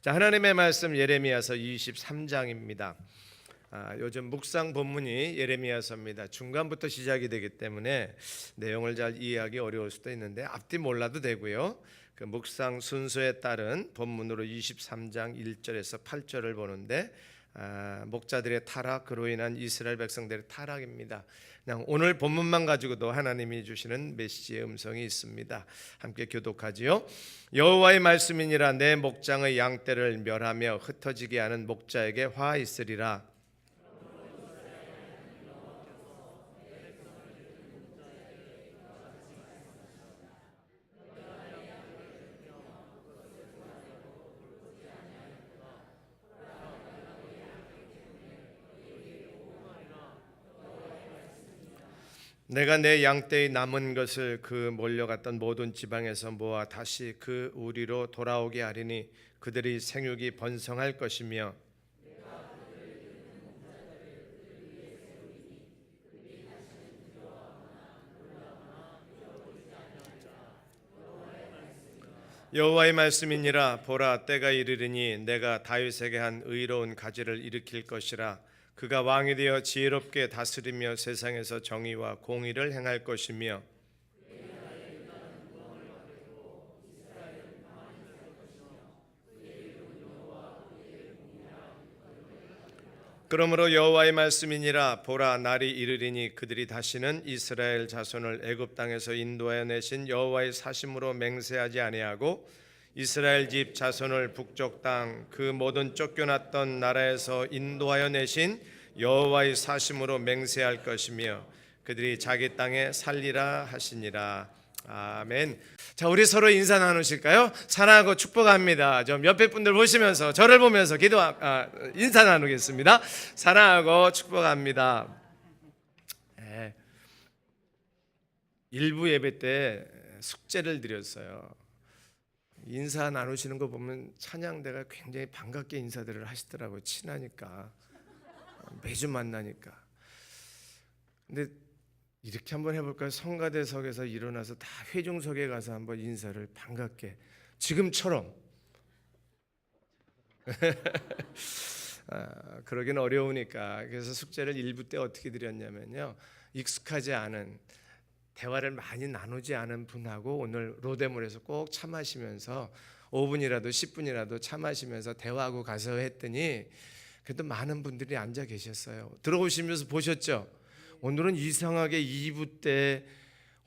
자, 하나님의 말씀 예레미야서 23장입니다. 요즘 묵상 본문이 예레미야서입니다. 중간부터 시작이 되기 때문에 내용을 잘 이해하기 어려울 수도 있는데 앞뒤 몰라도 되고요. 그 묵상 순서에 따른 본문으로 23장 1절에서 8절을 보는데 목자들의 타락, 그로 인한 이스라엘 백성들의 타락입니다. 그냥 오늘 본문만 가지고도 하나님이 주시는 메시지의 음성이 있습니다. 함께 교독하지요. 여호와의 말씀이니라. 내 목장의 양떼를 멸하며 흩어지게 하는 목자에게 화 있으리라. 내가 내 양떼의 남은 것을 그 몰려갔던 모든 지방에서 모아 다시 그 우리로 돌아오게 하리니 그들이 생육이 번성할 것이며 여호와의 말씀이니라. 보라, 때가 이르리니 내가 다윗에게 한 의로운 가지를 일으킬 것이라. 그가 왕이 되어 지혜롭게 다스리며 세상에서 정의와 공의를 행할 것이며 그러므로 여호와의 말씀이니라. 보라, 날이 이르리니 그들이 다시는 이스라엘 자손을 애굽 땅에서 인도하여 내신 여호와의 사심으로 맹세하지 아니하고 이스라엘 집 자손을 북쪽 땅 그 모든 쫓겨났던 나라에서 인도하여 내신 여호와의 사심으로 맹세할 것이며 그들이 자기 땅에 살리라 하시니라. 아멘. 자, 우리 서로 인사 나누실까요? 사랑하고 축복합니다. 좀 옆에 분들 보시면서 저를 보면서 인사 나누겠습니다. 사랑하고 축복합니다. 네. 일부 예배 때 숙제를 드렸어요. 인사 나누시는 거 보면 찬양대가 굉장히 반갑게 인사들을 하시더라고요. 친하니까, 매주 만나니까. 근데 이렇게 한번 해볼까요? 성가대석에서 일어나서 다 회중석에 가서 한번 인사를 반갑게 지금처럼. 그러긴 어려우니까. 그래서 숙제를 일부 때 어떻게 드렸냐면요, 익숙하지 않은, 대화를 많이 나누지 않은 분하고 오늘 로데몰에서 꼭 차 마시면서 5분이라도 10분이라도 차 마시면서 대화하고 가서 했더니 그래도 많은 분들이 앉아 계셨어요. 들어오시면서 보셨죠? 오늘은 이상하게 2부 때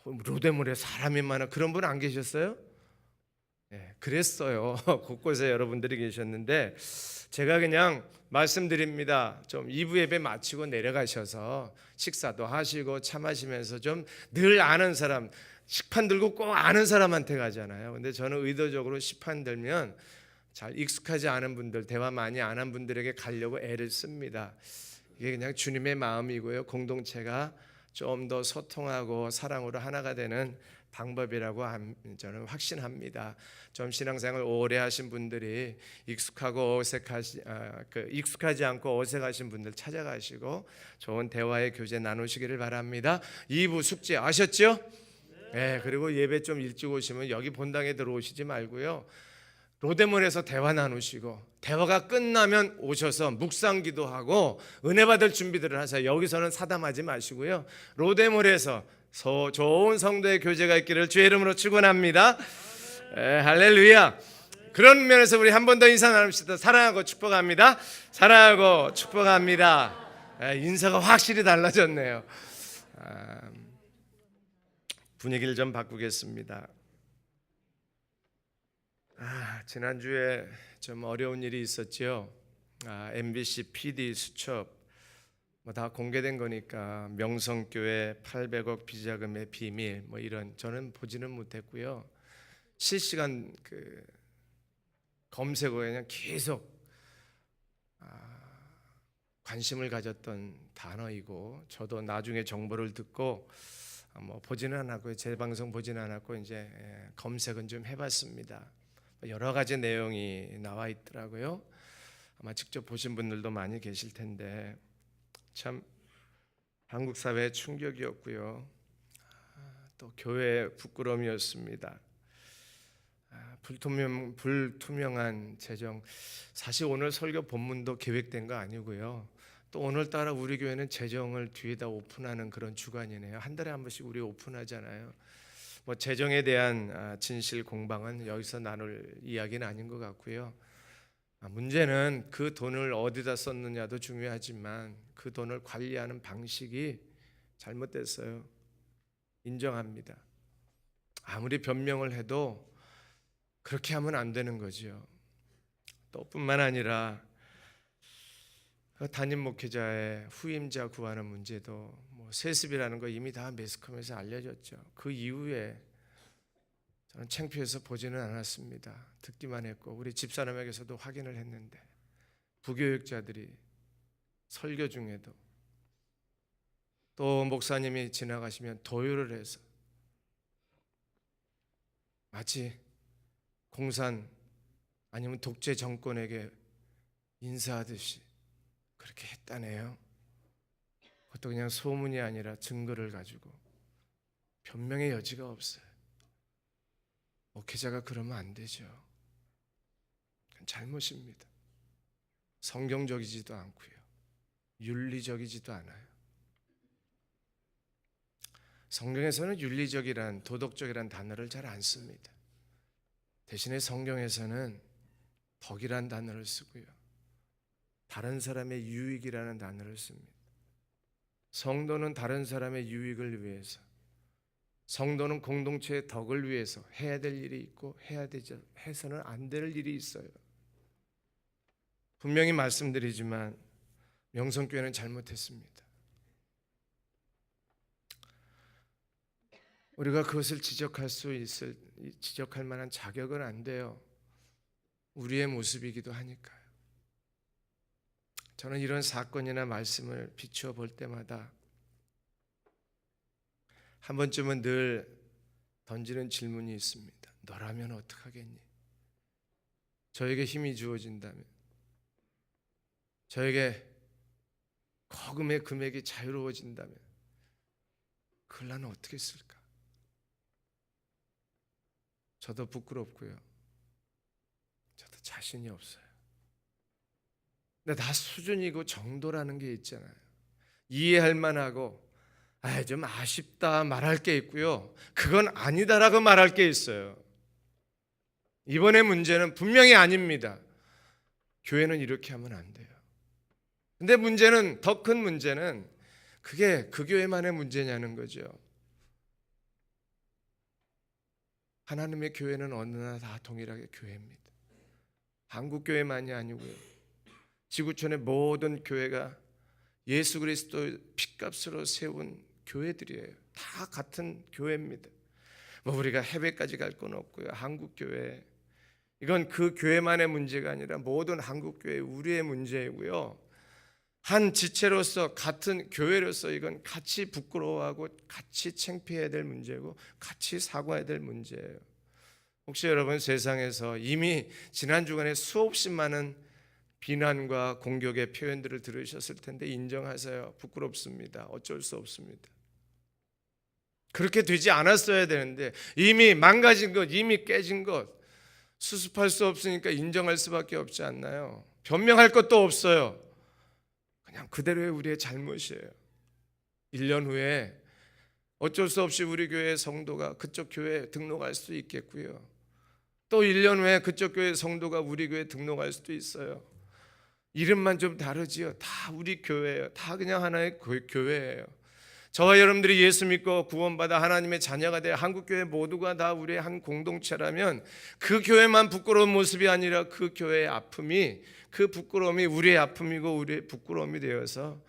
로데몰에 사람이 많아. 그런 분 안 계셨어요? 네, 그랬어요. 곳곳에 여러분들이 계셨는데 제가 그냥 말씀드립니다. 좀 2부 예배 마치고 내려가셔서 식사도 하시고 차 마시면서 좀 늘 아는 사람, 식판 들고 꼭 아는 사람한테 가잖아요. 근데 저는 의도적으로 식판 들면 잘 익숙하지 않은 분들, 대화 많이 안 한 분들에게 가려고 애를 씁니다. 이게 그냥 주님의 마음이고요. 공동체가 좀 더 소통하고 사랑으로 하나가 되는 방법이라고 저는 확신합니다. 좀 신앙생활 오래 하신 분들이 익숙하지 않고 어색하신 분들 찾아가시고 좋은 대화의 교제 나누시기를 바랍니다. 2부 숙제 아셨죠? 네. 그리고 예배 좀 일찍 오시면 여기 본당에 들어오시지 말고요, 로데몰에서 대화 나누시고 대화가 끝나면 오셔서 묵상 기도하고 은혜 받을 준비들을 하세요. 여기서는 사담하지 마시고요, 로데몰에서 좋은 성도의 교제가 있기를 주의 이름으로 축원합니다. 할렐루야. 그런 면에서 우리 한 번 더 인사 나눕시다. 사랑하고 축복합니다. 사랑하고 축복합니다. 인사가 확실히 달라졌네요. 분위기를 좀 바꾸겠습니다. 지난주에 좀 어려운 일이 있었죠. MBC PD 수첩 다 공개된 거니까 명성교회 800억 비자금의 비밀 이런, 저는 보지는 못했고요. 실시간 검색어에 그냥 계속 관심을 가졌던 단어이고, 저도 나중에 정보를 듣고 보지는 않았고요. 제 방송 보지는 않았고 이제 검색은 좀 해봤습니다. 여러 가지 내용이 나와 있더라고요. 아마 직접 보신 분들도 많이 계실 텐데 참 한국 사회의 충격이었고요. 또 교회의 부끄러움이었습니다. 불투명한 재정. 사실 오늘 설교 본문도 계획된 거 아니고요. 또 오늘따라 우리 교회는 재정을 뒤에다 오픈하는 그런 주간이네요. 한 달에 한 번씩 우리 오픈하잖아요. 뭐 재정에 대한 진실 공방은 여기서 나눌 이야기는 아닌 것 같고요. 문제는 그 돈을 어디다 썼느냐도 중요하지만 그 돈을 관리하는 방식이 잘못됐어요. 인정합니다. 아무리 변명을 해도 그렇게 하면 안 되는 거죠. 또 뿐만 아니라 담임 목회자의 후임자 구하는 문제도 뭐 세습이라는 거 이미 다 매스컴에서 알려졌죠. 그 이후에 저는 창피해서 보지는 않았습니다. 듣기만 했고 우리 집사람에게서도 확인을 했는데 부교육자들이 설교 중에도 또 목사님이 지나가시면 도요를 해서 마치 공산 아니면 독재 정권에게 인사하듯이 그렇게 했다네요. 그것도 그냥 소문이 아니라 증거를 가지고 변명의 여지가 없어요. 목회자가 그러면 안 되죠. 그건 잘못입니다. 성경적이지도 않고요. 윤리적이지도 않아요. 성경에서는 윤리적이란 도덕적이란 단어를 잘 안 씁니다. 대신에 성경에서는 덕이란 단어를 쓰고요. 다른 사람의 유익이라는 단어를 씁니다. 성도는 다른 사람의 유익을 위해서, 성도는 공동체의 덕을 위해서 해야 될 일이 있고 해서는 안 될 일이 있어요. 분명히 말씀드리지만 명성교회는 잘못했습니다. 우리가 그것을 지적할 만한 자격은 안 돼요. 우리의 모습이기도 하니까요. 저는 이런 사건이나 말씀을 비추어 볼 때마다 한 번쯤은 늘 던지는 질문이 있습니다. 너라면 어떡하겠니? 저에게 힘이 주어진다면, 저에게 거금의 금액이 자유로워진다면 그걸 나는 어떻게 쓸까? 저도 부끄럽고요. 저도 자신이 없어요. 근데 다 수준이고 정도라는 게 있잖아요. 이해할 만하고 좀 아쉽다 말할 게 있고요. 그건 아니다라고 말할 게 있어요. 이번의 문제는 분명히 아닙니다. 교회는 이렇게 하면 안 돼요. 근데 문제는, 더 큰 문제는 그게 그 교회만의 문제냐는 거죠. 하나님의 교회는 어느 나라 다 동일하게 교회입니다. 한국 교회만이 아니고요. 지구촌의 모든 교회가 예수 그리스도의 핏값으로 세운 교회들이에요. 다 같은 교회입니다. 뭐 우리가 해외까지 갈 건 없고요. 한국 교회, 이건 그 교회만의 문제가 아니라 모든 한국 교회 우리의 문제이고요. 한 지체로서 같은 교회로서 이건 같이 부끄러워하고 같이 창피해야 될 문제고 같이 사과해야 될 문제예요. 혹시 여러분 세상에서 이미 지난 주간에 수없이 많은 비난과 공격의 표현들을 들으셨을 텐데 인정하세요. 부끄럽습니다. 어쩔 수 없습니다. 그렇게 되지 않았어야 되는데 이미 망가진 것, 이미 깨진 것 수습할 수 없으니까 인정할 수밖에 없지 않나요? 변명할 것도 없어요. 그냥 그대로의 우리의 잘못이에요. 1년 후에 어쩔 수 없이 우리 교회 성도가 그쪽 교회에 등록할 수도 있겠고요. 또 1년 후에 그쪽 교회 성도가 우리 교회에 등록할 수도 있어요. 이름만 좀 다르지요. 다 우리 교회예요. 다 그냥 하나의 교회예요. 저와 여러분들이 예수 믿고 구원받아 하나님의 자녀가 돼 한국교회 모두가 다 우리의 한 공동체라면 그 교회만 부끄러운 모습이 아니라 그 교회의 아픔이, 그 부끄러움이 우리의 아픔이고 우리의 부끄러움이 되어서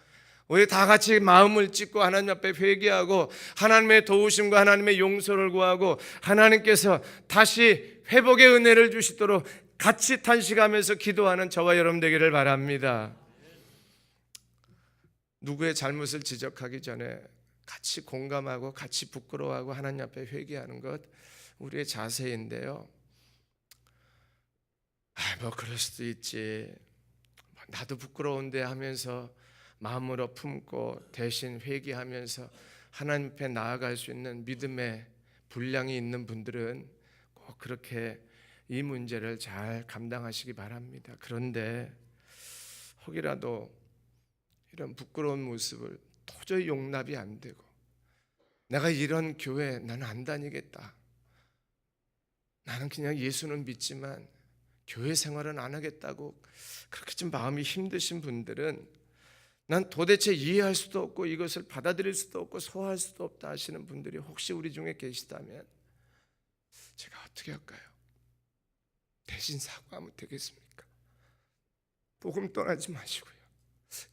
우리 다 같이 마음을 찢고 하나님 앞에 회개하고 하나님의 도우심과 하나님의 용서를 구하고 하나님께서 다시 회복의 은혜를 주시도록 같이 탄식하면서 기도하는 저와 여러분 되기를 바랍니다. 누구의 잘못을 지적하기 전에 같이 공감하고 같이 부끄러워하고 하나님 앞에 회개하는 것 우리의 자세인데요. 뭐 그럴 수도 있지, 나도 부끄러운데 하면서 마음으로 품고 대신 회개하면서 하나님 앞에 나아갈 수 있는 믿음의 분량이 있는 분들은 꼭 그렇게 이 문제를 잘 감당하시기 바랍니다. 그런데 혹이라도 이런 부끄러운 모습을 도저히 용납이 안 되고 내가 이런 교회 나는 안 다니겠다, 나는 그냥 예수는 믿지만 교회 생활은 안 하겠다고 그렇게 좀 마음이 힘드신 분들은 난 도대체 이해할 수도 없고 이것을 받아들일 수도 없고 소화할 수도 없다 하시는 분들이 혹시 우리 중에 계시다면 제가 어떻게 할까요? 대신 사과하면 되겠습니까? 복음 떠나지 마시고요.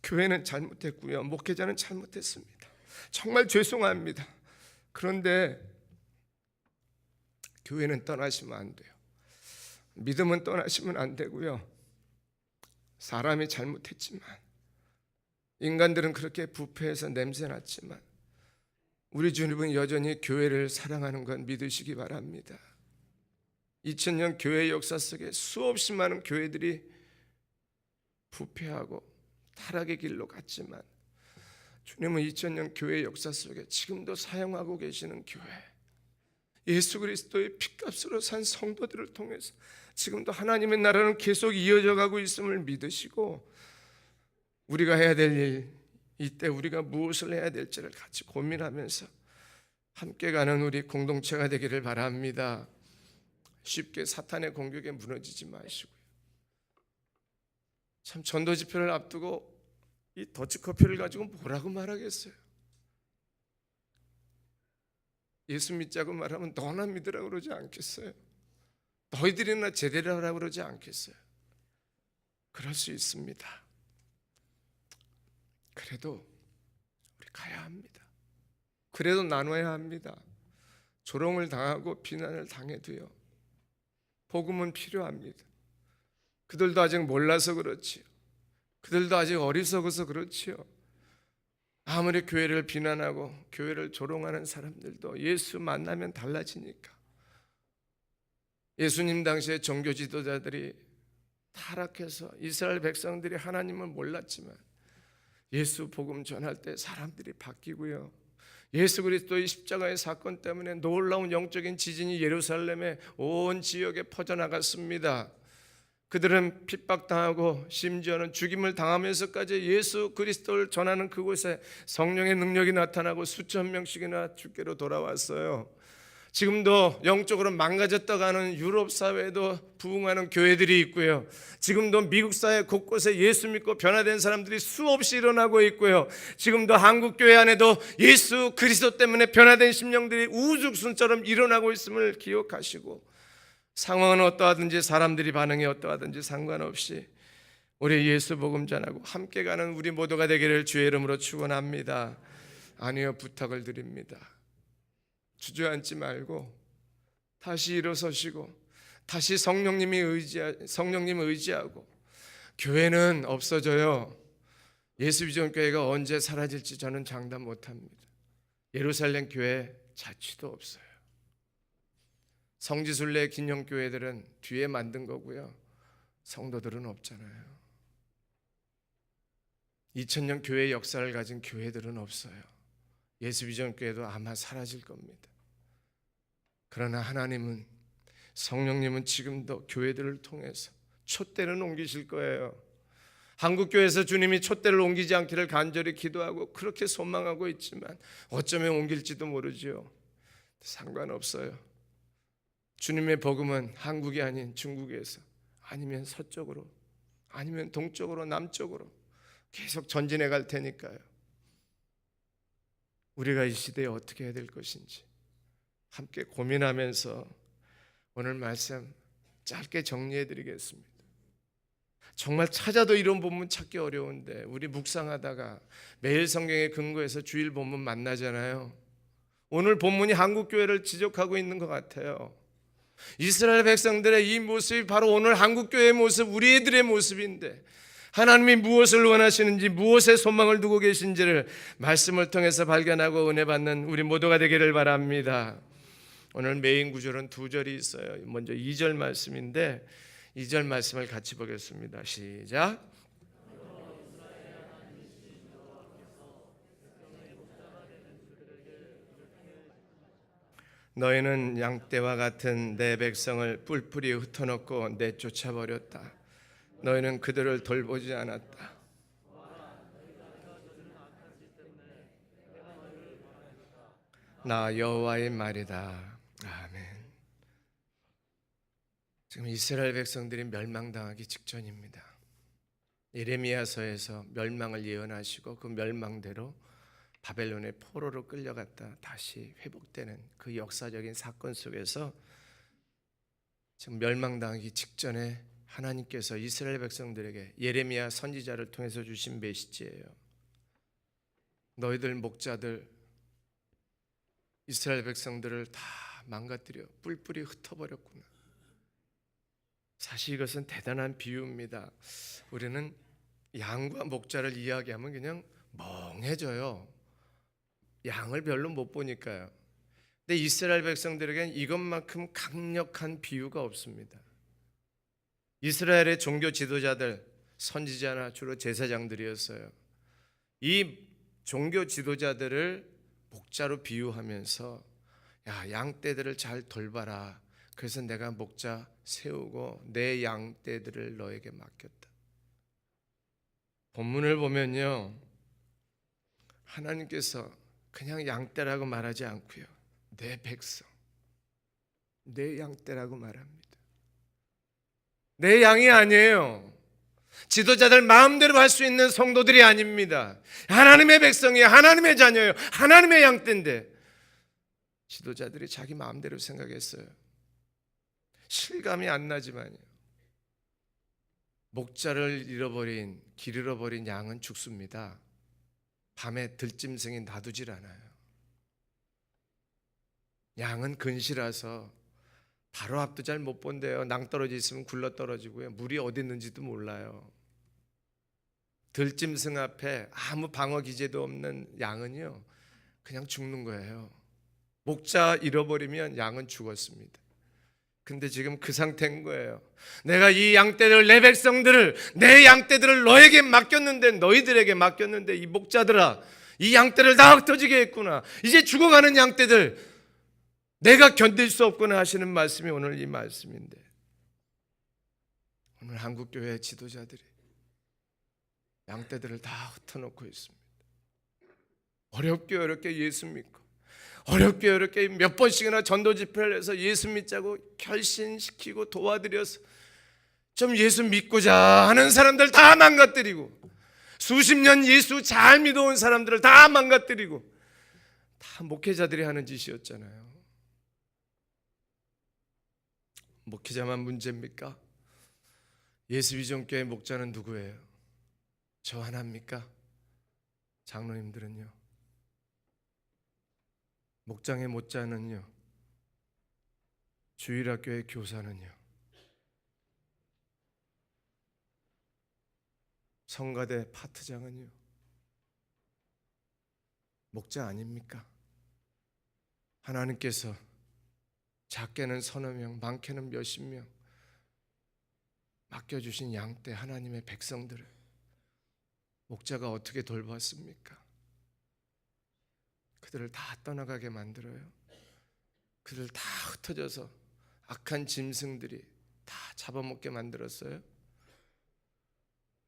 교회는 잘못했고요. 목회자는 잘못했습니다. 정말 죄송합니다. 그런데 교회는 떠나시면 안 돼요. 믿음은 떠나시면 안 되고요. 사람이 잘못했지만, 인간들은 그렇게 부패해서 냄새났지만 우리 주님은 여전히 교회를 사랑하는 건 믿으시기 바랍니다. 2000년 교회 역사 속에 수없이 많은 교회들이 부패하고 타락의 길로 갔지만 주님은 2000년 교회 역사 속에 지금도 사용하고 계시는 교회, 예수 그리스도의 피값으로 산 성도들을 통해서 지금도 하나님의 나라는 계속 이어져 가고 있음을 믿으시고, 우리가 해야 될 일, 이때 우리가 무엇을 해야 될지를 같이 고민하면서 함께 가는 우리 공동체가 되기를 바랍니다. 쉽게 사탄의 공격에 무너지지 마시고요. 참 전도 집회를 앞두고 이 더치커피를 가지고 뭐라고 말하겠어요? 예수 믿자고 말하면 너나 믿으라고 그러지 않겠어요? 너희들이나 제대로 하라고 그러지 않겠어요? 그럴 수 있습니다. 그래도 우리 가야 합니다. 그래도 나눠야 합니다. 조롱을 당하고 비난을 당해도요, 복음은 필요합니다. 그들도 아직 몰라서 그렇지요. 그들도 아직 어리석어서 그렇지요. 아무리 교회를 비난하고 교회를 조롱하는 사람들도 예수 만나면 달라지니까. 예수님 당시에 종교 지도자들이 타락해서 이스라엘 백성들이 하나님을 몰랐지만 예수 복음 전할 때 사람들이 바뀌고요, 예수 그리스도의 십자가의 사건 때문에 놀라운 영적인 지진이 예루살렘의 온 지역에 퍼져나갔습니다. 그들은 핍박당하고 심지어는 죽임을 당하면서까지 예수 그리스도를 전하는 그곳에 성령의 능력이 나타나고 수천 명씩이나 주께로 돌아왔어요. 지금도 영적으로 망가졌다 가는 유럽 사회에도 부흥하는 교회들이 있고요, 지금도 미국 사회 곳곳에 예수 믿고 변화된 사람들이 수없이 일어나고 있고요, 지금도 한국 교회 안에도 예수 그리스도 때문에 변화된 심령들이 우죽순처럼 일어나고 있음을 기억하시고, 상황은 어떠하든지 사람들이 반응이 어떠하든지 상관없이 우리 예수 복음 전하고 함께 가는 우리 모두가 되기를 주의 이름으로 축원합니다. 아니요, 부탁을 드립니다. 주저앉지 말고 다시 일어서시고 다시 성령님을 의지하고. 교회는 없어져요. 예수 비전 교회가 언제 사라질지 저는 장담 못합니다. 예루살렘 교회 자취도 없어요. 성지순례 기념교회들은 뒤에 만든 거고요, 성도들은 없잖아요. 2000년 교회 역사를 가진 교회들은 없어요. 예수 비전 교회도 아마 사라질 겁니다. 그러나 하나님은, 성령님은 지금도 교회들을 통해서 촛대를 옮기실 거예요. 한국교회에서 주님이 촛대를 옮기지 않기를 간절히 기도하고 그렇게 소망하고 있지만 어쩌면 옮길지도 모르죠. 상관없어요. 주님의 복음은 한국이 아닌 중국에서, 아니면 서쪽으로, 아니면 동쪽으로, 남쪽으로 계속 전진해 갈 테니까요. 우리가 이 시대에 어떻게 해야 될 것인지 함께 고민하면서 오늘 말씀 짧게 정리해 드리겠습니다. 정말 찾아도 이런 본문 찾기 어려운데 우리 묵상하다가 매일 성경에 근거해서 주일 본문 만나잖아요. 오늘 본문이 한국교회를 지적하고 있는 것 같아요. 이스라엘 백성들의 이 모습이 바로 오늘 한국교회의 모습, 우리들의 모습인데 하나님이 무엇을 원하시는지, 무엇에 소망을 두고 계신지를 말씀을 통해서 발견하고 은혜 받는 우리 모두가 되기를 바랍니다. 오늘 메인 구절은 두 절이 있어요. 먼저 2절 말씀인데 2절 말씀을 같이 보겠습니다. 시작. 너희는 양떼와 같은 내 백성을 뿔뿔이 흩어놓고 내쫓아 버렸다. 너희는 그들을 돌보지 않았다. 나 여호와의 말이다. 아멘. 지금 이스라엘 백성들이 멸망당하기 직전입니다. 예레미야서에서 멸망을 예언하시고 그 멸망대로 바벨론의 포로로 끌려갔다 다시 회복되는 그 역사적인 사건 속에서 지금 멸망당하기 직전에 하나님께서 이스라엘 백성들에게 예레미야 선지자를 통해서 주신 메시지예요. 너희들 목자들 이스라엘 백성들을 다 망가뜨려 뿔뿔이 흩어버렸구나. 사실 이것은 대단한 비유입니다. 우리는 양과 목자를 이야기하면 그냥 멍해져요. 양을 별로 못 보니까요. 근데 이스라엘 백성들에게는 이것만큼 강력한 비유가 없습니다. 이스라엘의 종교 지도자들, 선지자나 주로 제사장들이었어요. 이 종교 지도자들을 목자로 비유하면서 야, 양떼들을 잘 돌봐라. 그래서 내가 목자 세우고 내 양떼들을 너에게 맡겼다. 본문을 보면요, 하나님께서 그냥 양떼라고 말하지 않고요, 내 백성, 내 양떼라고 말합니다. 내 양이 아니에요. 지도자들 마음대로 할 수 있는 성도들이 아닙니다. 하나님의 백성이에요. 하나님의 자녀예요. 하나님의 양떼인데 지도자들이 자기 마음대로 생각했어요. 실감이 안 나지만요, 목자를 잃어버린, 길 잃어버린 양은 죽습니다. 밤에 들짐승이 놔두질 않아요. 양은 근시라서 바로 앞도 잘 못 본대요. 낭떠러지 있으면 굴러 떨어지고요, 물이 어디 있는지도 몰라요. 들짐승 앞에 아무 방어 기제도 없는 양은요, 그냥 죽는 거예요. 목자 잃어버리면 양은 죽었습니다. 근데 지금 그 상태인 거예요. 내가 이 양떼들, 내 백성들을, 내 양떼들을 너에게 맡겼는데, 너희들에게 맡겼는데 이 목자들아, 이 양떼를 다 흩어지게 했구나. 이제 죽어가는 양떼들 내가 견딜 수 없구나 하시는 말씀이 오늘 이 말씀인데, 오늘 한국교회 지도자들이 양떼들을 다 흩어놓고 있습니다. 어렵게 예수 믿고 어렵게 몇 번씩이나 전도 집회를 해서 예수 믿자고 결신시키고 도와드려서 좀 예수 믿고자 하는 사람들 다 망가뜨리고, 수십 년 예수 잘 믿어온 사람들을 다 망가뜨리고, 다 목회자들이 하는 짓이었잖아요. 목회자만 문제입니까? 예수비전교회 목자는 누구예요? 저 하나입니까? 장로님들은요? 목장의 목자는요? 주일학교의 교사는요? 성가대 파트장은요? 목자 아닙니까? 하나님께서 작게는 서너 명, 많게는 몇십 명 맡겨주신 양떼 하나님의 백성들을 목자가 어떻게 돌봤습니까? 그들을 다 떠나가게 만들어요. 그들을 다 흩어져서 악한 짐승들이 다 잡아먹게 만들었어요.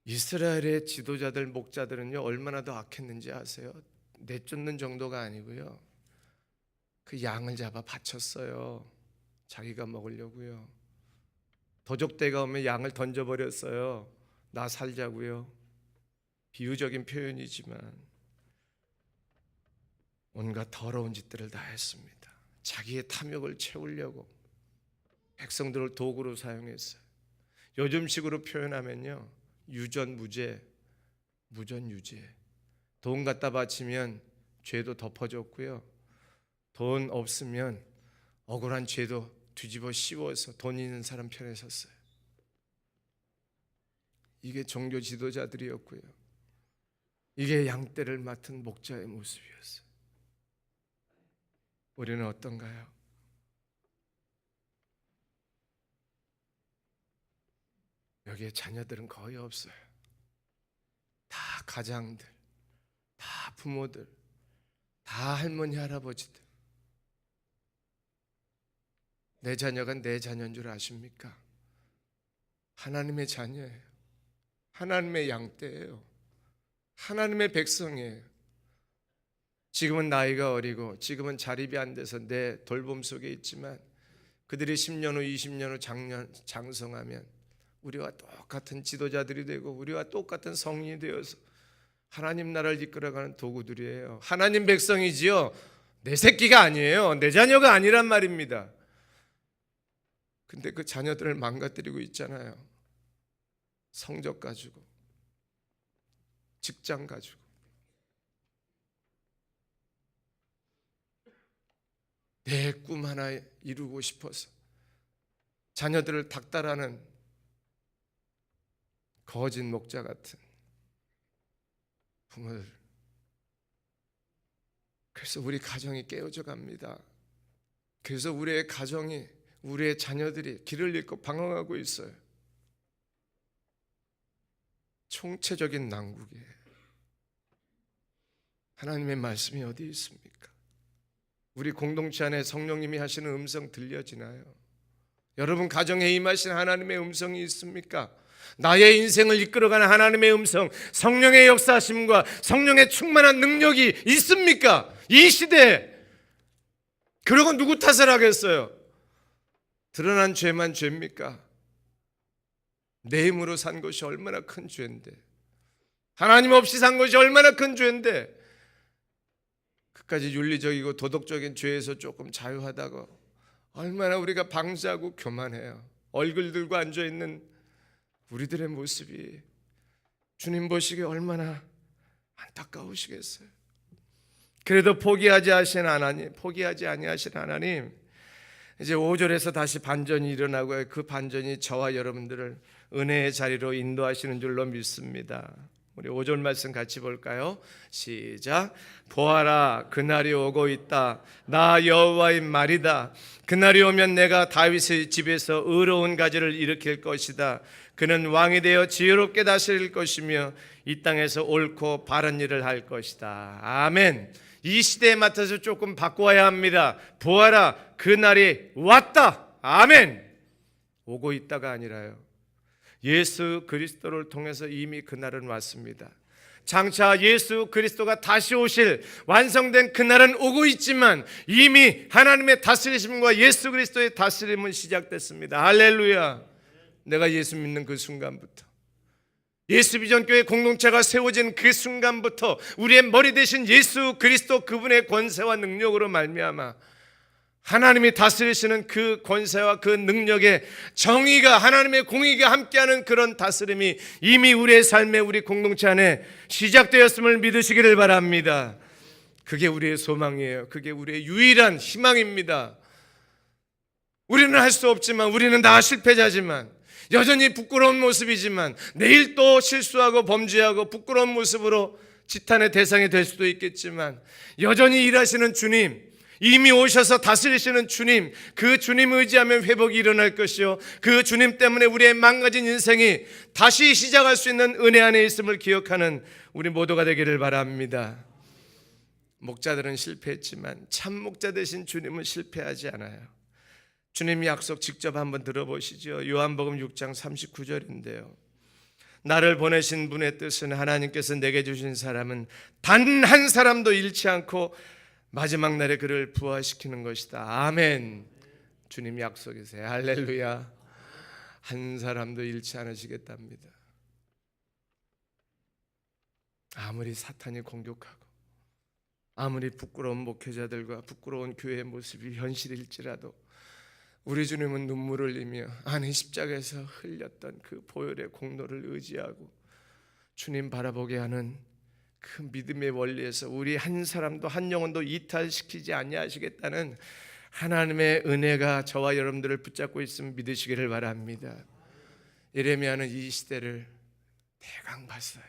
이스라엘의 지도자들, 목자들은요, 얼마나 더 악했는지 아세요? 내쫓는 정도가 아니고요, 그 양을 잡아 바쳤어요. 자기가 먹으려고요. 도적대가 오면 양을 던져버렸어요. 나 살자고요. 비유적인 표현이지만 온갖 더러운 짓들을 다 했습니다. 자기의 탐욕을 채우려고 백성들을 도구로 사용했어요. 요즘식으로 표현하면요, 유전무죄, 무전유죄. 돈 갖다 바치면 죄도 덮어줬고요, 돈 없으면 억울한 죄도 뒤집어 씌워서 돈 있는 사람 편에 섰어요. 이게 종교 지도자들이었고요, 이게 양떼를 맡은 목자의 모습이었어요. 우리는 어떤가요? 여기에 자녀들은 거의 없어요. 다 가장들, 다 부모들, 다 할머니 할아버지들. 내 자녀가 내 자녀인 줄 아십니까? 하나님의 자녀예요. 하나님의 양떼예요. 하나님의 백성이에요. 지금은 나이가 어리고 지금은 자립이 안 돼서 내 돌봄 속에 있지만 그들이 10년 후 20년 후 장성하면 우리와 똑같은 지도자들이 되고 우리와 똑같은 성인이 되어서 하나님 나라를 이끌어가는 도구들이에요. 하나님 백성이지요. 내 새끼가 아니에요. 내 자녀가 아니란 말입니다. 근데 그 자녀들을 망가뜨리고 있잖아요. 성적 가지고, 직장 가지고. 내 꿈 하나 이루고 싶어서 자녀들을 닥달하는 거짓 목자 같은 부모들. 그래서 우리 가정이 깨어져 갑니다. 그래서 우리의 가정이, 우리의 자녀들이 길을 잃고 방황하고 있어요. 총체적인 난국이에요. 하나님의 말씀이 어디 있습니까? 우리 공동체 안에 성령님이 하시는 음성 들려지나요? 여러분 가정에 임하신 하나님의 음성이 있습니까? 나의 인생을 이끌어가는 하나님의 음성, 성령의 역사하심과 성령의 충만한 능력이 있습니까? 이 시대에. 그러고 누구 탓을 하겠어요? 드러난 죄만 죄입니까? 내 힘으로 산 것이 얼마나 큰 죄인데, 하나님 없이 산 것이 얼마나 큰 죄인데, 끝까지 윤리적이고 도덕적인 죄에서 조금 자유하다고 얼마나 우리가 방지하고 교만해요. 얼굴 들고 앉아있는 우리들의 모습이 주님 보시기에 얼마나 안타까우시겠어요. 그래도 포기하지 아니하신 하나님, 이제 5절에서 다시 반전이 일어나고 그 반전이 저와 여러분들을 은혜의 자리로 인도하시는 줄로 믿습니다. 우리 5절 말씀 같이 볼까요? 시작. 보아라, 그날이 오고 있다. 나 여호와의 말이다. 그날이 오면 내가 다윗의 집에서 의로운 가지를 일으킬 것이다. 그는 왕이 되어 지혜롭게 다스릴 것이며 이 땅에서 옳고 바른 일을 할 것이다. 아멘. 이 시대에 맞춰서 조금 바꿔야 합니다. 보아라, 그날이 왔다. 아멘. 오고 있다가 아니라요, 예수 그리스도를 통해서 이미 그날은 왔습니다. 장차 예수 그리스도가 다시 오실 완성된 그날은 오고 있지만 이미 하나님의 다스리심과 예수 그리스도의 다스림은 시작됐습니다. 할렐루야. 내가 예수 믿는 그 순간부터, 예수 비전교회 공동체가 세워진 그 순간부터 우리의 머리 되신 예수 그리스도 그분의 권세와 능력으로 말미암아 하나님이 다스리시는 그 권세와 그 능력의 정의가, 하나님의 공의가 함께하는 그런 다스림이 이미 우리의 삶에, 우리 공동체 안에 시작되었음을 믿으시기를 바랍니다. 그게 우리의 소망이에요. 그게 우리의 유일한 희망입니다. 우리는 할 수 없지만, 우리는 다 실패자지만, 여전히 부끄러운 모습이지만, 내일 또 실수하고 범죄하고 부끄러운 모습으로 지탄의 대상이 될 수도 있겠지만, 여전히 일하시는 주님, 이미 오셔서 다스리시는 주님, 그 주님 의지하면 회복이 일어날 것이요, 그 주님 때문에 우리의 망가진 인생이 다시 시작할 수 있는 은혜 안에 있음을 기억하는 우리 모두가 되기를 바랍니다. 목자들은 실패했지만 참 목자 되신 주님은 실패하지 않아요. 주님 약속 직접 한번 들어보시죠. 요한복음 6장 39절인데요. 나를 보내신 분의 뜻은, 하나님께서 내게 주신 사람은 단 한 사람도 잃지 않고 마지막 날에 그를 부활시키는 것이다. 아멘. 주님 약속이세요. 할렐루야. 한 사람도 잃지 않으시겠답니다. 아무리 사탄이 공격하고 아무리 부끄러운 목회자들과 부끄러운 교회의 모습이 현실일지라도 우리 주님은 눈물을 흘리며 아니 십자가에서 흘렸던 그 보혈의 공로를 의지하고 주님 바라보게 하는 그 믿음의 원리에서 우리 한 사람도 한 영혼도 이탈시키지 아니하시겠다는 하나님의 은혜가 저와 여러분들을 붙잡고 있음을 믿으시기를 바랍니다. 예레미야는 이 시대를 대강 봤어요.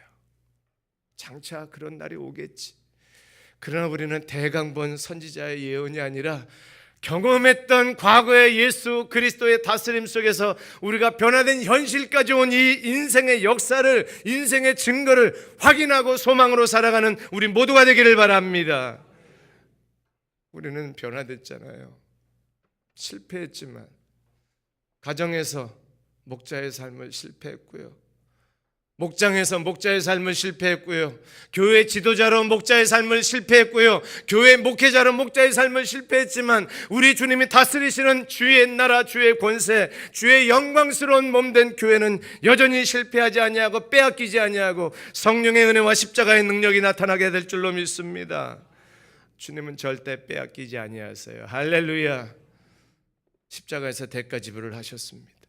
장차 그런 날이 오겠지. 그러나 우리는 대강 본 선지자의 예언이 아니라 경험했던 과거의 예수 그리스도의 다스림 속에서 우리가 변화된 현실까지 온 이 인생의 역사를, 인생의 증거를 확인하고 소망으로 살아가는 우리 모두가 되기를 바랍니다. 우리는 변화됐잖아요. 실패했지만 가정에서 목자의 삶을 실패했고요. 목장에서 목자의 삶을 실패했고요. 교회 지도자로 목자의 삶을 실패했고요. 교회 목회자로 목자의 삶을 실패했지만 우리 주님이 다스리시는 주의 나라, 주의 권세, 주의 영광스러운 몸된 교회는 여전히 실패하지 아니하고 빼앗기지 아니하고 성령의 은혜와 십자가의 능력이 나타나게 될 줄로 믿습니다. 주님은 절대 빼앗기지 아니하세요. 할렐루야. 십자가에서 대가 지불을 하셨습니다.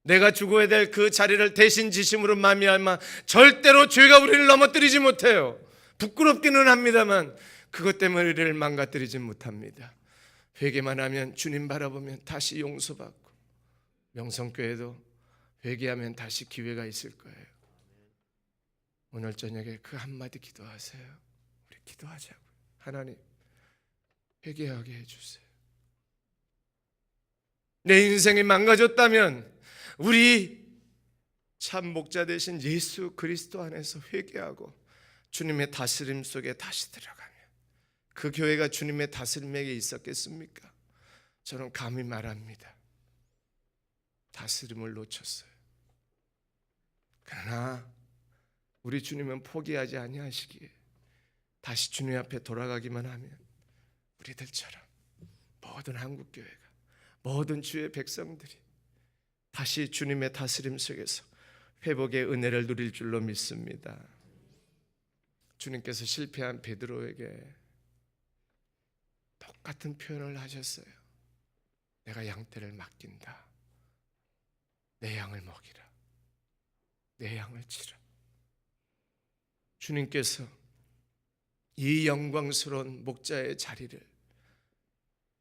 내가 죽어야 될 그 자리를 대신 지심으로 말미암아 절대로 죄가 우리를 넘어뜨리지 못해요. 부끄럽기는 합니다만 그것 때문에 우리를 망가뜨리지 못합니다. 회개만 하면, 주님 바라보면 다시 용서받고, 명성교회도 회개하면 다시 기회가 있을 거예요. 오늘 저녁에 그 한마디 기도하세요. 우리 기도하자고요. 하나님, 회개하게 해주세요. 내 인생이 망가졌다면 우리 참 목자 되신 예수 그리스도 안에서 회개하고 주님의 다스림 속에 다시 들어가면 그 교회가 주님의 다스림에게 있었겠습니까? 저는 감히 말합니다. 다스림을 놓쳤어요. 그러나 우리 주님은 포기하지 아니하시기에 다시 주님 앞에 돌아가기만 하면 우리들처럼 모든 한국교회가, 모든 주의 백성들이 다시 주님의 다스림 속에서 회복의 은혜를 누릴 줄로 믿습니다. 주님께서 실패한 베드로에게 똑같은 표현을 하셨어요. 내가 양떼를 맡긴다. 내 양을 먹이라. 내 양을 치라. 주님께서 이 영광스러운 목자의 자리를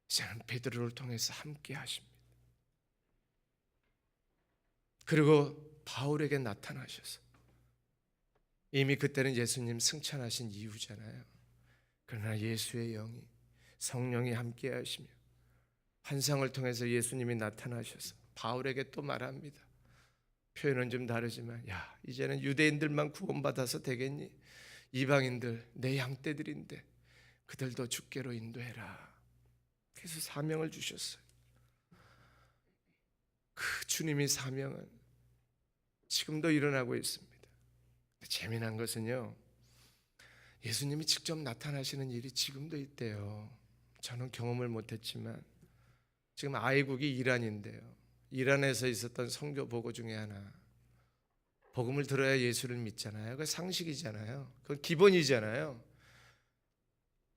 이제는 베드로를 통해서 함께 하십니다. 그리고 바울에게 나타나셔서, 이미 그때는 예수님 승천하신 이후잖아요. 그러나 예수의 영이, 성령이 함께 하시며 환상을 통해서 예수님이 나타나셔서 바울에게 또 말합니다. 표현은 좀 다르지만, 야, 이제는 유대인들만 구원받아서 되겠니? 이방인들 내 양떼들인데 그들도 주께로 인도해라. 그래서 사명을 주셨어요. 그 주님의 사명은 지금도 일어나고 있습니다. 재미난 것은요, 예수님이 직접 나타나시는 일이 지금도 있대요. 저는 경험을 못했지만 지금 아이국이 이란인데요, 이란에서 있었던 선교 보고 중에 하나, 복음을 들어야 예수를 믿잖아요. 그건 상식이잖아요. 그건 기본이잖아요.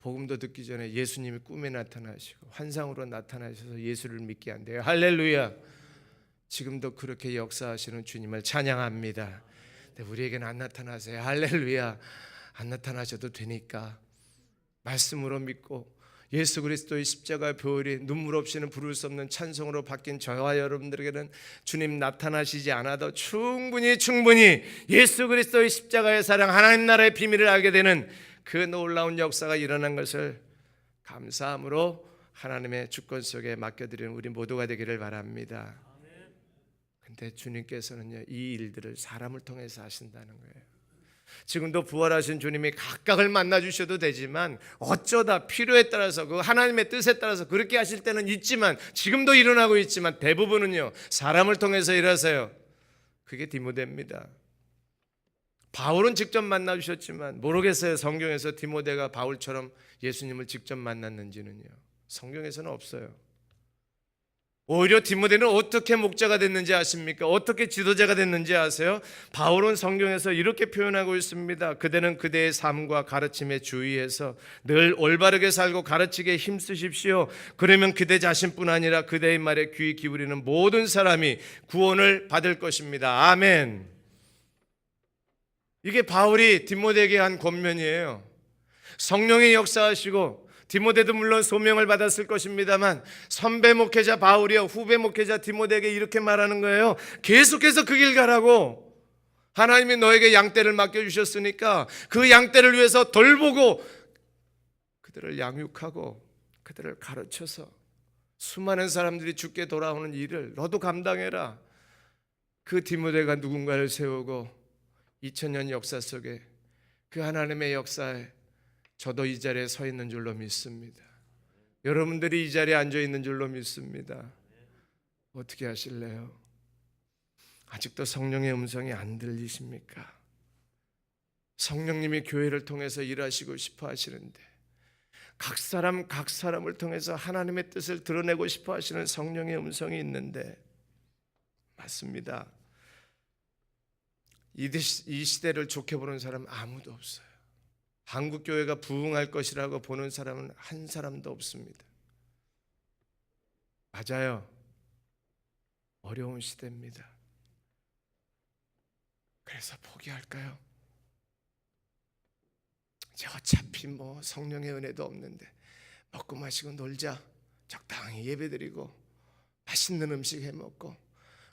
복음도 듣기 전에 예수님이 꿈에 나타나시고 환상으로 나타나셔서 예수를 믿게 한대요. 할렐루야. 지금도 그렇게 역사하시는 주님을 찬양합니다. 근데 우리에게는 안 나타나세요. 할렐루야. 안 나타나셔도 되니까 말씀으로 믿고 예수 그리스도의 십자가의 보혈이 눈물 없이는 부를 수 없는 찬송으로 바뀐 저와 여러분들에게는 주님 나타나시지 않아도 충분히 예수 그리스도의 십자가의 사랑, 하나님 나라의 비밀을 알게 되는 그 놀라운 역사가 일어난 것을 감사함으로 하나님의 주권 속에 맡겨드리는 우리 모두가 되기를 바랍니다. 근데 주님께서는요, 이 일들을 사람을 통해서 하신다는 거예요. 지금도 부활하신 주님이 각각을 만나 주셔도 되지만 어쩌다 필요에 따라서, 그 하나님의 뜻에 따라서 그렇게 하실 때는 있지만, 지금도 일어나고 있지만 대부분은요 사람을 통해서 일하세요. 그게 디모데입니다. 바울은 직접 만나 주셨지만 모르겠어요. 성경에서 디모데가 바울처럼 예수님을 직접 만났는지는요, 성경에서는 없어요. 오히려 디모데는 어떻게 목자가 됐는지 아십니까? 어떻게 지도자가 됐는지 아세요? 바울은 성경에서 이렇게 표현하고 있습니다. 그대는 그대의 삶과 가르침에 주의해서 늘 올바르게 살고 가르치기에 힘쓰십시오. 그러면 그대 자신뿐 아니라 그대의 말에 귀 기울이는 모든 사람이 구원을 받을 것입니다. 아멘. 이게 바울이 디모데에게 한 권면이에요. 성령이 역사하시고 디모데도 물론 소명을 받았을 것입니다만 선배 목회자 바울이요, 후배 목회자 디모데에게 이렇게 말하는 거예요. 계속해서 그 길 가라고. 하나님이 너에게 양떼를 맡겨주셨으니까 그 양떼를 위해서 돌보고 그들을 양육하고 그들을 가르쳐서 수많은 사람들이 주께 돌아오는 일을 너도 감당해라. 그 디모데가 누군가를 세우고 2000년 역사 속에 그 하나님의 역사에 저도 이 자리에 서 있는 줄로 믿습니다. 여러분들이 이 자리에 앉아 있는 줄로 믿습니다. 어떻게 하실래요? 아직도 성령의 음성이 안 들리십니까? 성령님이 교회를 통해서 일하시고 싶어 하시는데, 각 사람을 통해서 하나님의 뜻을 드러내고 싶어 하시는 성령의 음성이 있는데, 맞습니다. 이 시대를 좋게 보는 사람 아무도 없어요. 한국 교회가 부흥할 것이라고 보는 사람은 한 사람도 없습니다. 맞아요. 어려운 시대입니다. 그래서 포기할까요? 어차피 성령의 은혜도 없는데 먹고 마시고 놀자. 적당히 예배드리고 맛있는 음식 해먹고,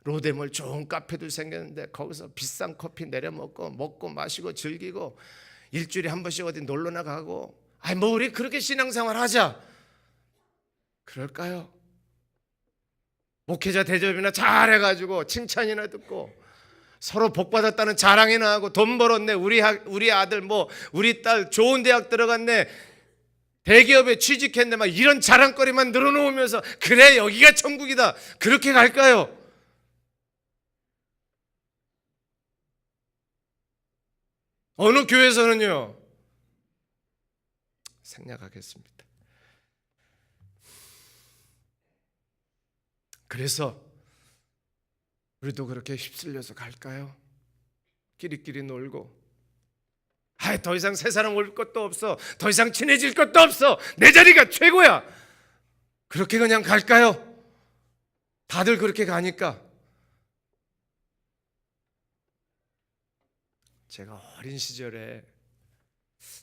로데몰 좋은 카페도 생겼는데 거기서 비싼 커피 내려 먹고 마시고 즐기고, 일주일에 한 번씩 어디 놀러 나가고, 우리 그렇게 신앙생활 하자. 그럴까요? 목회자 대접이나 잘해가지고 칭찬이나 듣고 서로 복 받았다는 자랑이나 하고, 돈 벌었네, 우리 아들 우리 딸 좋은 대학 들어갔네, 대기업에 취직했네, 막 이런 자랑거리만 늘어놓으면서 그래 여기가 천국이다, 그렇게 갈까요? 어느 교회에서는요, 생략하겠습니다. 그래서 우리도 그렇게 휩쓸려서 갈까요? 끼리끼리 놀고, 더 이상 새 사람 올 것도 없어, 더 이상 친해질 것도 없어, 내 자리가 최고야, 그렇게 그냥 갈까요? 다들 그렇게 가니까. 제가 어린 시절에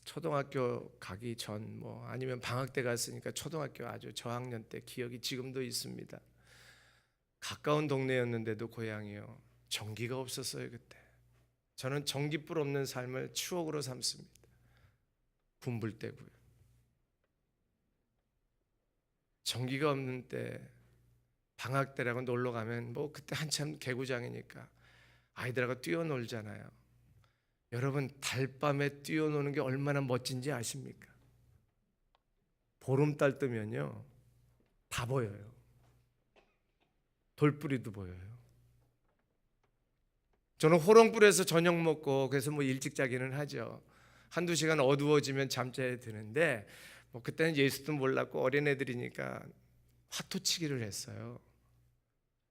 초등학교 가기 전 아니면 방학 때 갔으니까 초등학교 아주 저학년 때 기억이 지금도 있습니다. 가까운 동네였는데도 고향이요, 전기가 없었어요. 그때 저는 전기불 없는 삶을 추억으로 삼습니다. 군불 때고요. 전기가 없는 때 방학 때라고 놀러 가면 그때 한참 개구장이니까 아이들하고 뛰어놀잖아요. 여러분, 달밤에 뛰어노는 게 얼마나 멋진지 아십니까? 보름달 뜨면요 다 보여요. 돌뿌리도 보여요. 저는 호롱불에서 저녁 먹고, 그래서 일찍 자기는 하죠. 한두 시간 어두워지면 잠자야 되는데, 그때는 예수도 몰랐고 어린애들이니까 화투치기를 했어요.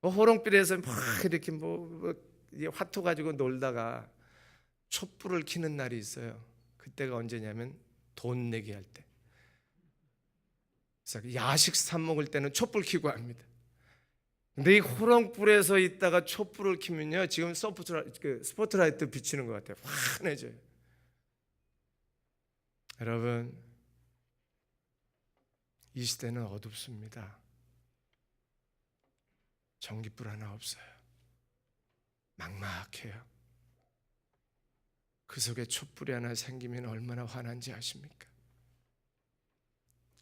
호롱불에서 막 이렇게 화투 가지고 놀다가 촛불을 켜는 날이 있어요. 그때가 언제냐면 돈 내기 할 때. 그래서 야식 사 먹을 때는 촛불 켜고 합니다. 근데 이 호롱불에서 있다가 촛불을 켜면요, 지금 스포트라이트 비치는 것 같아요. 환해져요. 여러분, 이 시대는 어둡습니다. 전기불 하나 없어요. 막막해요. 그 속에 촛불이 하나 생기면 얼마나 환한지 아십니까?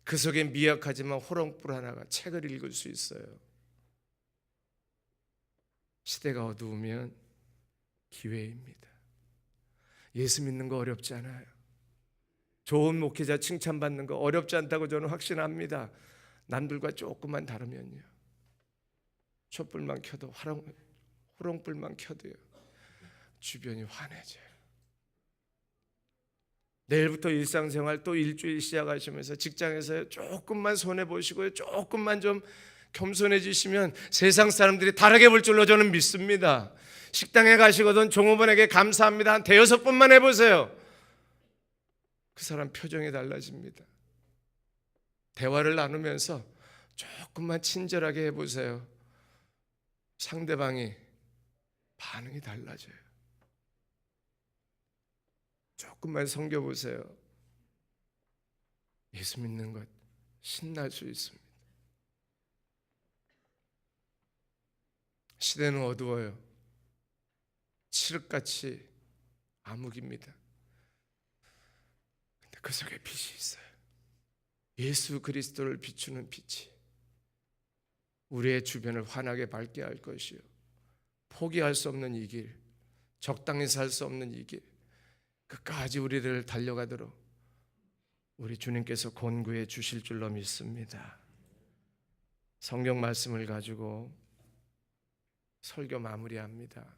그 속에 미약하지만 호롱불 하나가 책을 읽을 수 있어요. 시대가 어두우면 기회입니다. 예수 믿는 거 어렵지 않아요. 좋은 목회자 칭찬받는 거 어렵지 않다고 저는 확신합니다. 남들과 조금만 다르면요, 촛불만 켜도, 호롱불만 켜도요, 주변이 환해져요. 내일부터 일상생활 또 일주일 시작하시면서 직장에서 조금만 손해보시고요, 조금만 좀 겸손해지시면 세상 사람들이 다르게 볼 줄로 저는 믿습니다. 식당에 가시거든 종업원에게 감사합니다 한 5번만 해보세요. 그 사람 표정이 달라집니다. 대화를 나누면서 조금만 친절하게 해보세요. 상대방이 반응이 달라져요. 조금만 섬겨보세요. 예수 믿는 것 신날 수 있습니다. 시대는 어두워요. 칠흑같이 암흑입니다. 근데 그 속에 빛이 있어요. 예수 그리스도를 비추는 빛이 우리의 주변을 환하게 밝게 할 것이요, 포기할 수 없는 이 길, 적당히 살 수 없는 이 길, 끝까지 우리를 달려가도록 우리 주님께서 권고해 주실 줄로 믿습니다. 성경 말씀을 가지고 설교 마무리합니다.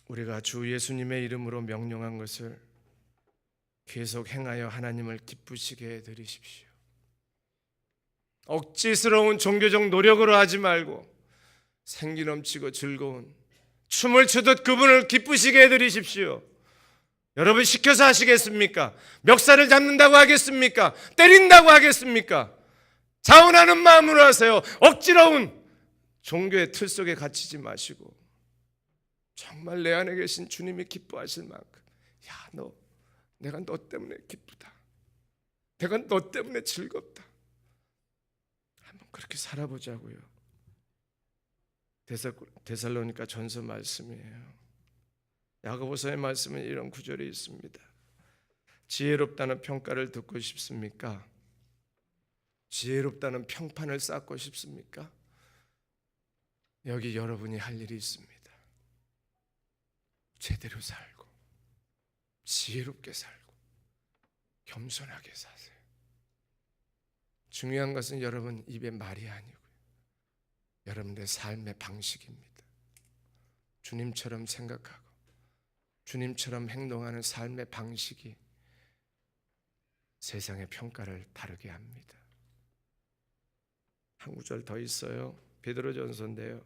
우리가 주 예수님의 이름으로 명령한 것을 계속 행하여 하나님을 기쁘시게 해드리십시오. 억지스러운 종교적 노력으로 하지 말고 생기 넘치고 즐거운 춤을 추듯 그분을 기쁘시게 해드리십시오. 여러분 시켜서 하시겠습니까? 멱살을 잡는다고 하겠습니까? 때린다고 하겠습니까? 자원하는 마음으로 하세요. 억지로운 종교의 틀 속에 갇히지 마시고 정말 내 안에 계신 주님이 기뻐하실 만큼 내가 너 때문에 기쁘다. 내가 너 때문에 즐겁다. 한번 그렇게 살아보자고요. 데살로니가 전서 말씀이에요. 야고보서의 말씀은 이런 구절이 있습니다. 지혜롭다는 평가를 듣고 싶습니까? 지혜롭다는 평판을 쌓고 싶습니까? 여기 여러분이 할 일이 있습니다. 제대로 살고 지혜롭게 살고 겸손하게 사세요. 중요한 것은 여러분 입의 말이 아니고요. 여러분의 삶의 방식입니다. 주님처럼 생각하고 주님처럼 행동하는 삶의 방식이 세상의 평가를 다르게 합니다. 한 구절 더 있어요. 베드로전서인데요.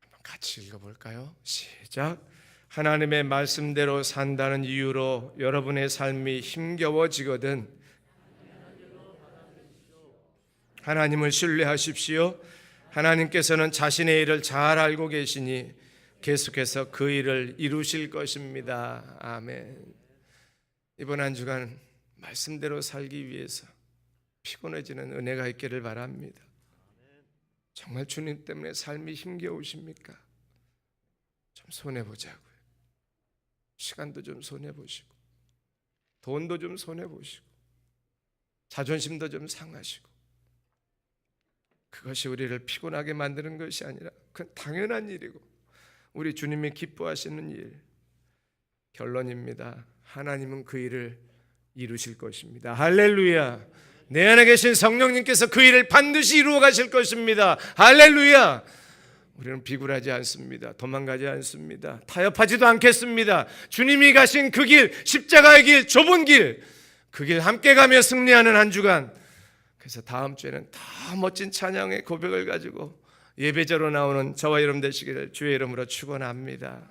한번 같이 읽어볼까요? 시작. 하나님의 말씀대로 산다는 이유로 여러분의 삶이 힘겨워지거든 하나님을 신뢰하십시오. 하나님께서는 자신의 일을 잘 알고 계시니 계속해서 그 일을 이루실 것입니다. 아멘. 이번 한 주간 말씀대로 살기 위해서 피곤해지는 은혜가 있기를 바랍니다. 정말 주님 때문에 삶이 힘겨우십니까? 좀 손해보자고요. 시간도 좀 손해보시고 돈도 좀 손해보시고 자존심도 좀 상하시고 그것이 우리를 피곤하게 만드는 것이 아니라 그건 당연한 일이고 우리 주님이 기뻐하시는 일. 결론입니다. 하나님은 그 일을 이루실 것입니다. 할렐루야. 내 안에 계신 성령님께서 그 일을 반드시 이루어 가실 것입니다. 할렐루야. 우리는 비굴하지 않습니다. 도망가지 않습니다. 타협하지도 않겠습니다. 주님이 가신 그 길, 십자가의 길, 좁은 길, 그 길 함께 가며 승리하는 한 주간. 그래서 다음 주에는 더 멋진 찬양의 고백을 가지고 예배자로 나오는 저와 여러분 되시기를 주의 이름으로 축원합니다.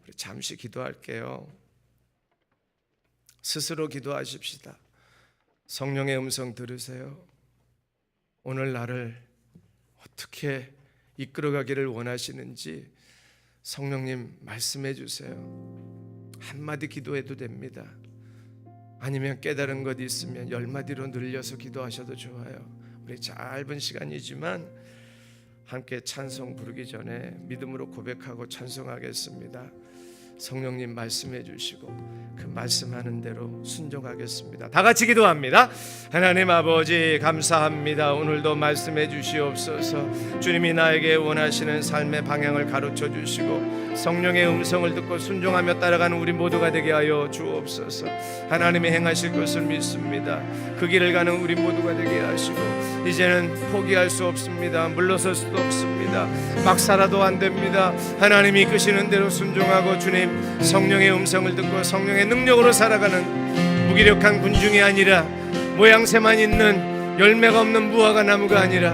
우리 잠시 기도할게요. 스스로 기도하십시다. 성령의 음성 들으세요. 오늘 나를 어떻게 이끌어가기를 원하시는지 성령님 말씀해 주세요. 한마디 기도해도 됩니다. 아니면 깨달은 것 있으면 10마디로 늘려서 기도하셔도 좋아요. 우리 짧은 시간이지만 함께 찬송 부르기 전에 믿음으로 고백하고 찬송하겠습니다. 성령님 말씀해 주시고 그 말씀하는 대로 순종하겠습니다. 다 같이 기도합니다. 하나님 아버지 감사합니다. 오늘도 말씀해 주시옵소서. 주님이 나에게 원하시는 삶의 방향을 가르쳐 주시고 성령의 음성을 듣고 순종하며 따라가는 우리 모두가 되게 하여 주옵소서. 하나님이 행하실 것을 믿습니다. 그 길을 가는 우리 모두가 되게 하시고 이제는 포기할 수 없습니다. 물러설 수도 없습니다. 막 살아도 안 됩니다. 하나님이 이끄시는 대로 순종하고 주님 성령의 음성을 듣고 성령의 능력으로 살아가는 무기력한 군중이 아니라 모양새만 있는 열매가 없는 무화과 나무가 아니라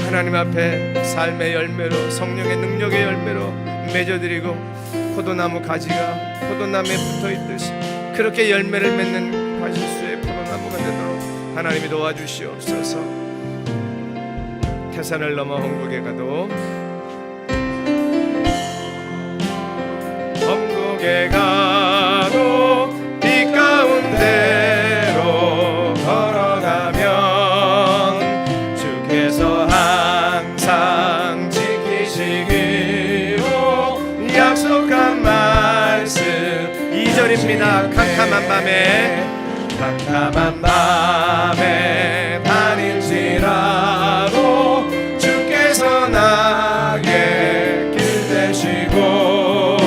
하나님 앞에 삶의 열매로 성령의 능력의 열매로 맺어드리고 포도나무 가지가 포도나무에 붙어있듯이 그렇게 열매를 맺는 과실수의 포도나무가 되도록 하나님이 도와주시옵소서. 태산을 넘어 홍국에 가도 홍국에 가도 빛 가운데로 걸어가면 주께서 항상 지키시기로 약속한 말씀 2절입니다. 캄캄한 밤에 다닐지라도 주께서 나에게 길 되시고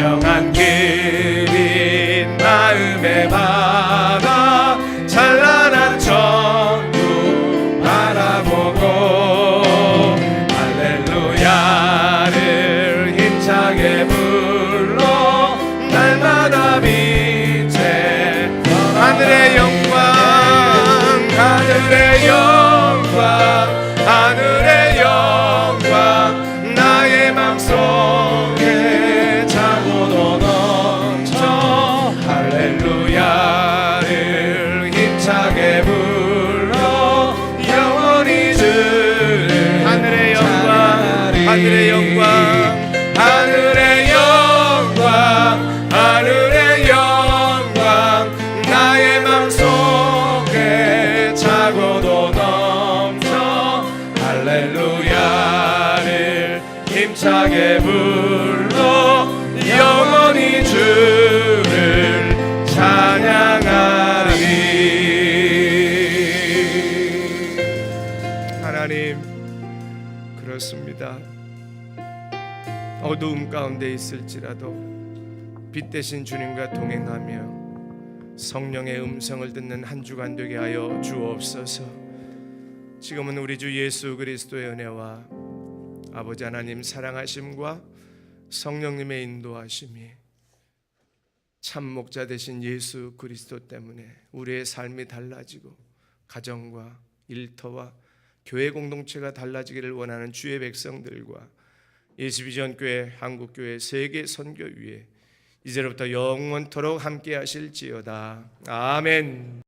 선명한 그린 마음의 바다 찬란한 천국 바라보고 할렐루야를 힘차게 불러 날마다 빛에 하늘의 영광 하늘의 영광 하늘의 영광 나의 맘 속에 차고도 넘쳐 할렐루야를 힘차게 불러 영원히 주를 하늘의 영광 하늘의 영광 하늘의 영광 하늘의 영광 나의 맘 속에 차고도 넘쳐 할렐루야를 힘차게 불러 영원히 주를 찬양하리. 하나님, 그렇습니다. 어두움 가운데 있을지라도 빛 대신 주님과 동행하며 성령의 음성을 듣는 한 주간 되게 하여 주옵소서. 지금은 우리 주 예수 그리스도의 은혜와 아버지 하나님 사랑하심과 성령님의 인도하심이 참 목자 되신 예수 그리스도 때문에 우리의 삶이 달라지고 가정과 일터와 교회 공동체가 달라지기를 원하는 주의 백성들과 예수비전 교회, 한국교회, 세계 선교 위에 이제로부터 영원토록 함께 하실지어다. 아멘.